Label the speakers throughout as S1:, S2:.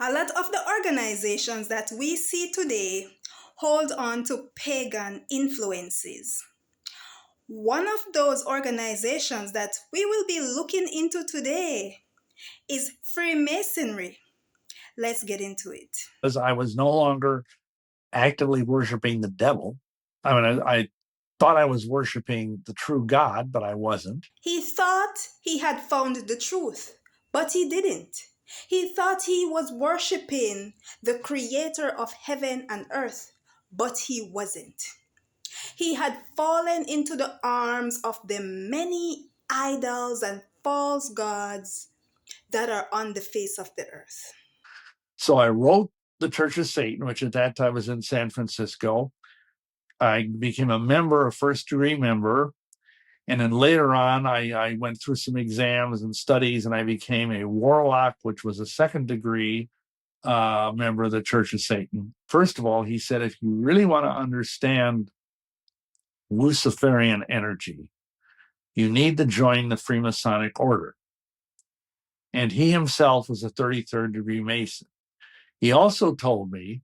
S1: A lot of the organizations that we see today hold on to pagan influences. One of those organizations that we will be looking into today is freemasonry. Let's get into it.
S2: Because I was no longer actively worshiping the devil. I mean, I thought I was worshiping the true God, but I wasn't.
S1: He thought he had found the truth, but he didn't. He thought he was worshiping the creator of heaven and earth, but he wasn't. He had fallen into the arms of the many idols and false gods that are on the face of the earth.
S2: So I wrote the Church of Satan, which at that time was in San Francisco. I became a member, a first degree member. And then later on, I went through some exams and studies, and I became a warlock, which was a second degree member of the Church of Satan. First of all, he said, if you really want to understand Luciferian energy, you need to join the Freemasonic order. And he himself was a 33rd degree Mason. He also told me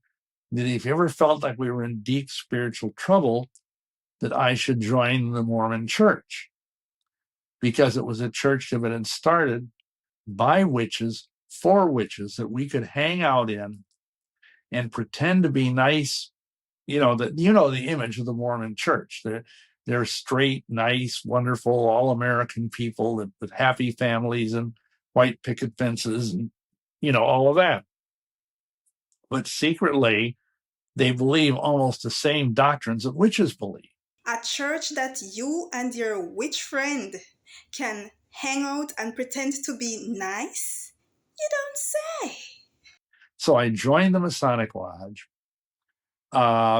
S2: that if you ever felt like we were in deep spiritual trouble, that I should join the Mormon Church, because it was a church that had been started by witches, for witches, that we could hang out in and pretend to be nice. The image of the Mormon Church. They're straight, nice, wonderful, all-American people with happy families and white picket fences and, all of that. But secretly, they believe almost the same doctrines that witches believe.
S1: A church that you and your witch friend can hang out and pretend to be nice? You don't say.
S2: So I joined the Masonic Lodge,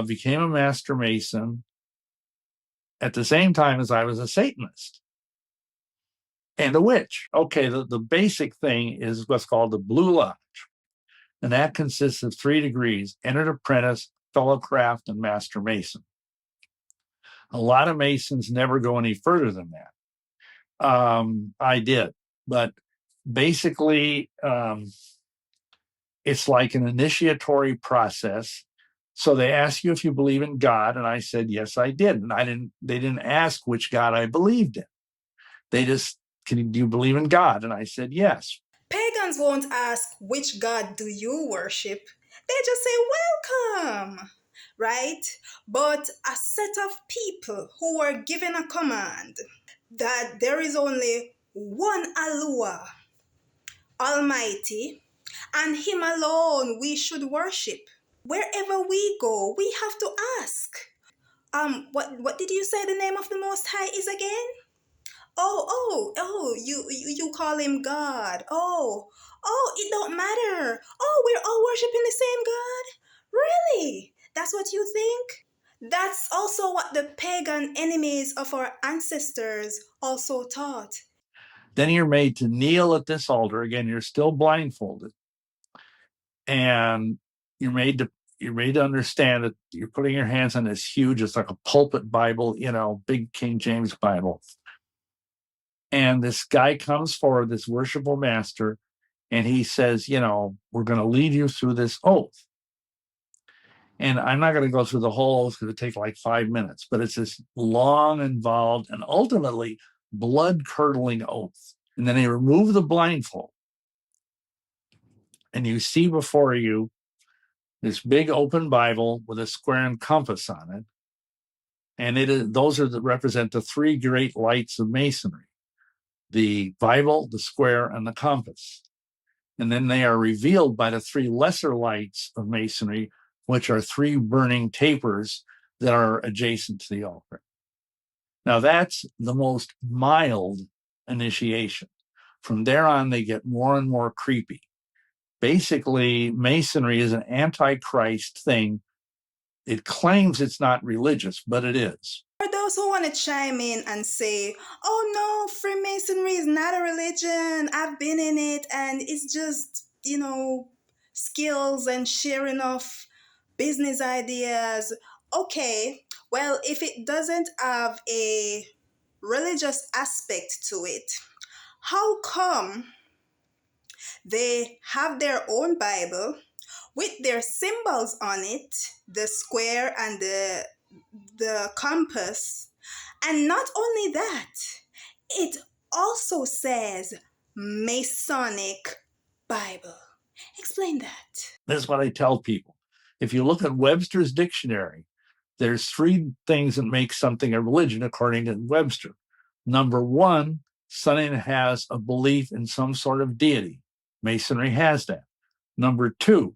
S2: became a Master Mason at the same time as I was a Satanist and a witch. Okay, the basic thing is what's called the Blue Lodge. And that consists of 3 degrees: entered apprentice, fellow craft, and Master Mason. A lot of Masons never go any further than that. I did. But basically, it's like an initiatory process. So they ask you if you believe in God, and I said, yes, I did. And they didn't ask which God I believed in. They just, do you believe in God? And I said, yes.
S1: Pagans won't ask which God do you worship. They just say welcome, right? But a set of people who were given a command that there is only one yahuah, Almighty, and Him alone we should worship. Wherever we go, we have to ask. What did you say the name of the Most High is again? Oh, you call him God. Oh, it don't matter. Oh, we're all worshiping the same God? Really? That's what you think? That's also what the pagan enemies of our ancestors also taught.
S2: Then you're made to kneel at this altar. Again, you're still blindfolded. And you're made to understand that you're putting your hands on this huge, it's like a pulpit Bible, big King James Bible. And this guy comes forward, this worshipful master, and he says, we're going to lead you through this oath. And I'm not going to go through the whole oath because it takes like 5 minutes, but it's this long, involved, and ultimately blood-curdling oath. And then they remove the blindfold. And you see before you this big open Bible with a square and compass on it. And those represent the 3 great lights of Masonry: the Bible, the square, and the compass. And then they are revealed by the 3 lesser lights of Masonry, which are 3 burning tapers that are adjacent to the altar. Now, that's the most mild initiation. From there on, they get more and more creepy. Basically, Masonry is an anti-Christ thing. It claims it's not religious, but it is.
S1: For those who want to chime in and say, oh no, Freemasonry is not a religion, I've been in it, and it's just, skills and sharing of business ideas. Okay, well, if it doesn't have a religious aspect to it, how come They have their own Bible with their symbols on it, the square and the compass. And not only that, it also says Masonic Bible. Explain that.
S2: This is what I tell people. If you look at Webster's dictionary, there's three things that make something a religion according to Webster. Number one, something has a belief in some sort of deity. Masonry has that. Number two,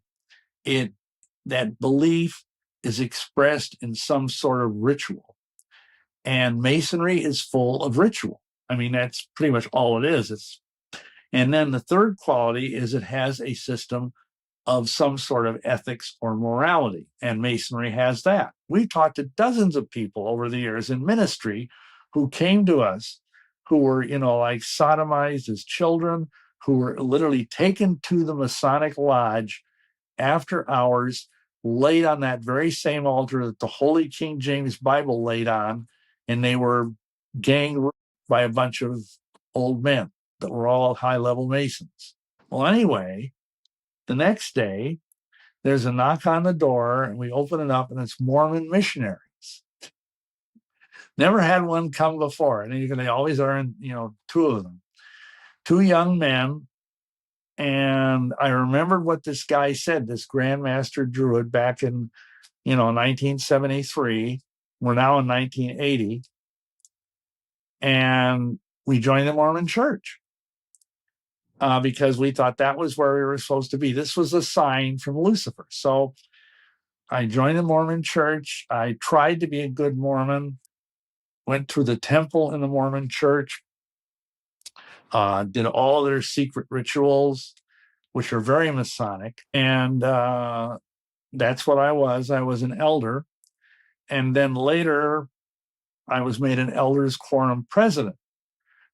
S2: that belief is expressed in some sort of ritual. And Masonry is full of ritual. I mean, that's pretty much all it is. And then the third quality is it has a system of some sort of ethics or morality. And Masonry has that. We've talked to dozens of people over the years in ministry who came to us who were, like sodomized as children, who were literally taken to the Masonic Lodge after hours, laid on that very same altar that the Holy King James Bible laid on, and they were gang raped by a bunch of old men that were all high-level Masons. Well, anyway, the next day, there's a knock on the door, and we open it up, and it's Mormon missionaries. Never had one come before, and they always are, two of them, two young men. And I remembered what this guy said, this Grandmaster Druid, back in 1973. We're now in 1980, and we joined the Mormon Church because we thought that was where we were supposed to be. This was a sign from Lucifer. So I joined the Mormon Church. I tried to be a good Mormon, went to the temple in the Mormon Church, did all their secret rituals, which are very Masonic. And that's what I was. I was an elder. And then later, I was made an elders quorum president.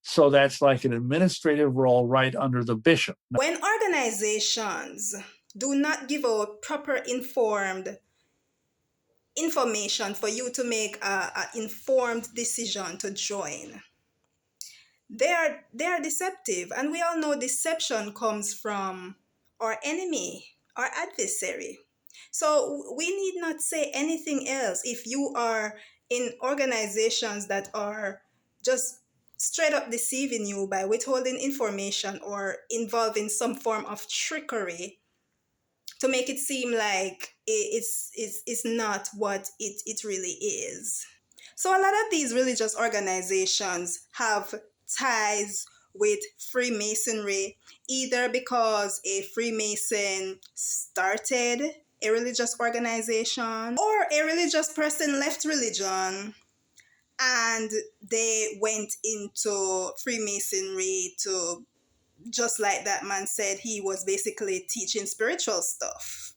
S2: So that's like an administrative role right under the bishop.
S1: When organizations do not give out proper informed information for you to make an informed decision to join, they are deceptive, and we all know deception comes from our enemy, our adversary. So we need not say anything else if you are in organizations that are just straight up deceiving you by withholding information or involving some form of trickery to make it seem like it's not what it really is. So a lot of these religious organizations have ties with Freemasonry, either because a Freemason started a religious organization or a religious person left religion and they went into Freemasonry to, just like that man said, he was basically teaching spiritual stuff.